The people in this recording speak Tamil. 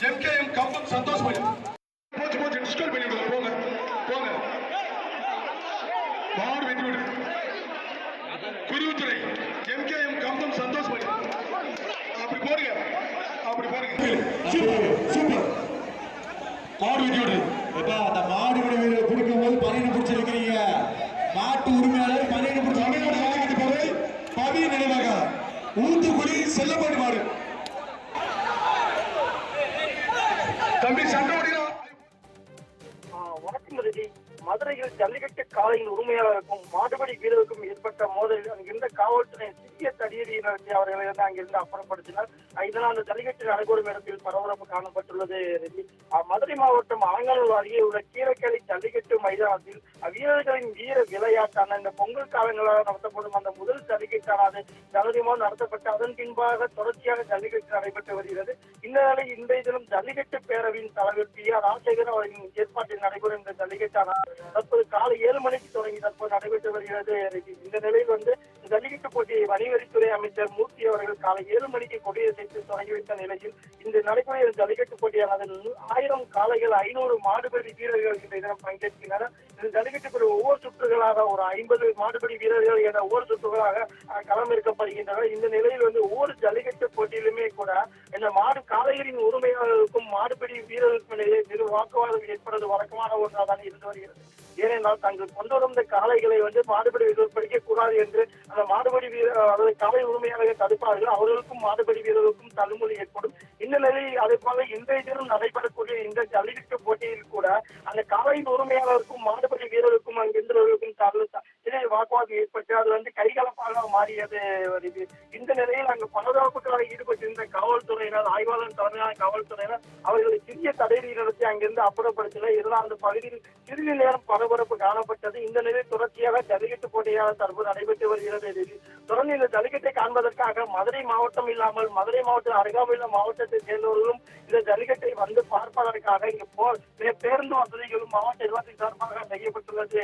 எம்கேஎம் கம்பம் சந்தோஷ் பண்ணி போச்சு போச்சு டிஸ்கல் பண்ணி விடுங்க. போங்க போங்க. மாடு வெட்டி விடு. குருவுத்துறை எம்கேஎம் கம்பம் சந்தோஷ் பண்ணி அப்படி போடுங்க. அப்படி போடுங்க. சூப்பர். மாடு வெட்டி விடு. அந்த மாடு வீரரை கொடுக்கும் போது பணியை பிடிச்சிருக்கிறீங்க. மாட்டு உரிமையாளர் பணியை பிடிச்சி பவி நினைவாக ஊத்துக்குடி செல்லப்பாடி மாடு தம்பி சண்டை. வணக்கம் ரஜி. மதுரையில் ஜல்லிக்கட்டு காளையின் உரிமையாளருக்கும் மாடுபடி வீரருக்கும் ஏற்பட்ட மோதலில் அங்கிருந்த காவல்துறை சிறிய தடியடி நடத்தி அவர்களை அங்கிருந்து அப்புறப்படுத்தினர். இதனால் அந்த ஜல்லிக்கட்டு நடைபெறும் இடத்தில் பரபரப்பு காணப்பட்டுள்ளது. மதுரை மாவட்டம் அலங்காநல்லூர் அருகே உள்ள கீழக்கேளி ஜல்லிக்கட்டு மைதானத்தில் வீரர்களின் வீர விளையாட்டான இந்த பொங்கல் காலங்களாக நடத்தப்படும் அந்த முதல் ஜல்லிக்கட்டானது ஜனவரி மாதம் நடத்தப்பட்டு அதன் பின்பாக தொடர்ச்சியாக ஜல்லிக்கட்டு நடைபெற்று வருகிறது. இந்த நிலையில் இன்றைய தினம் ஜல்லிக்கட்டு பேரவையின் தலைவர் பி ஆர் ராஜசேகர் அவர்களின் ஏற்பாட்டில் நடைபெறும் இந்த ஜல்லிக்கட்டானது தற்போது காலை 7 மணிக்கு தொடங்கி தற்போது நடைபெற்று வருகிறது. இந்த நிலையில் ஜல்லிக்கட்டு போட்டியை வணிகவரித்துறை அமைச்சர் மூர்த்தி அவர்கள் காலை 7 மணிக்கு கொடியசைத்து தொடங்கி வைத்த நிலையில் இந்த நடைபெறும் ஜல்லிக்கட்டு போட்டியானது 1000 காளைகள் 500 மாடுபடி வீரர்கள் இந்த தினம் பங்கேற்கின்றனர். இந்த ஜல்லிக்கட்டு ஒவ்வொரு சுற்றுகளாக ஒரு 50 மாடுபடி வீரர்கள் என ஒவ்வொரு சுற்றுகளாக களமிறக்கப்படுகின்றனர். இந்த நிலையில் ஒவ்வொரு ஜல்லிக்கட்டு போட்டியிலுமே கூட இந்த மாடு காளைகளின் உரிமையாளர்களுக்கும் மாடுபடி வீரர்களுக்கும் இடையே வாக்குவாதம் ஏற்படுவது வழக்கமான ஒன்றாக இருந்து வருகிறது. ஏனென்றால் தங்கள் கொண்டு வந்த காளைகளை மாடுபடி வீரர்கள் படிக்கக் கூடாது என்று அந்த மாடுபடி வீரர் காளை உரிமையாளர்கள் தடுப்பார்கள். அவர்களுக்கும் மாடுபடி வீரர்களுக்கும் தள்ளுமொழி ஏற்படும். இந்த நிலையில் அதே போல இன்றைய தினம் நடைபெறக்கூடிய இந்த ஜல்லிக்கட்டு போட்டியில் கூட அந்த காளையின் உரிமையாளருக்கும் மாடுபடி வீரருக்கும் அங்கிருந்தவர்களுக்கும் வாக்குவாதம் ஏற்பட்டு அது கைகலப்பாக மாறியது வருது. இந்த நிலையில் அங்கு பாதுகாப்புகளாக ஈடுபட்டிருந்த காவல்துறையினர் ஆய்வாளர் தலைமையான காவல்துறையினர் அவர்களை சிறிய தடையை நடத்தி அங்கிருந்து அப்புறப்படுத்தினர். இதனால் அந்த பகுதியில் சிறிது நேரம் பரபரப்பு காணப்பட்டது. இந்த நிலையில் தொடர்ச்சியாக ஜல்லிக்கட்டு போட்டியாக தற்போது நடைபெற்று வருகிறது. தொடர்ந்து இந்த ஜல்லிக்கட்டை காண்பதற்காக மதுரை மாவட்டம் இல்லாமல் மதுரை மாவட்ட அருகாமையுள்ள மாவட்டத்தை சேர்ந்தவர்களும் இந்த ஜல்லிக்கட்டை பார்ப்பதற்காக இங்கு பேருந்து வசதிகளும் மாவட்ட நிர்வாகத்தின் சார்பாக செய்யப்பட்டுள்ளது.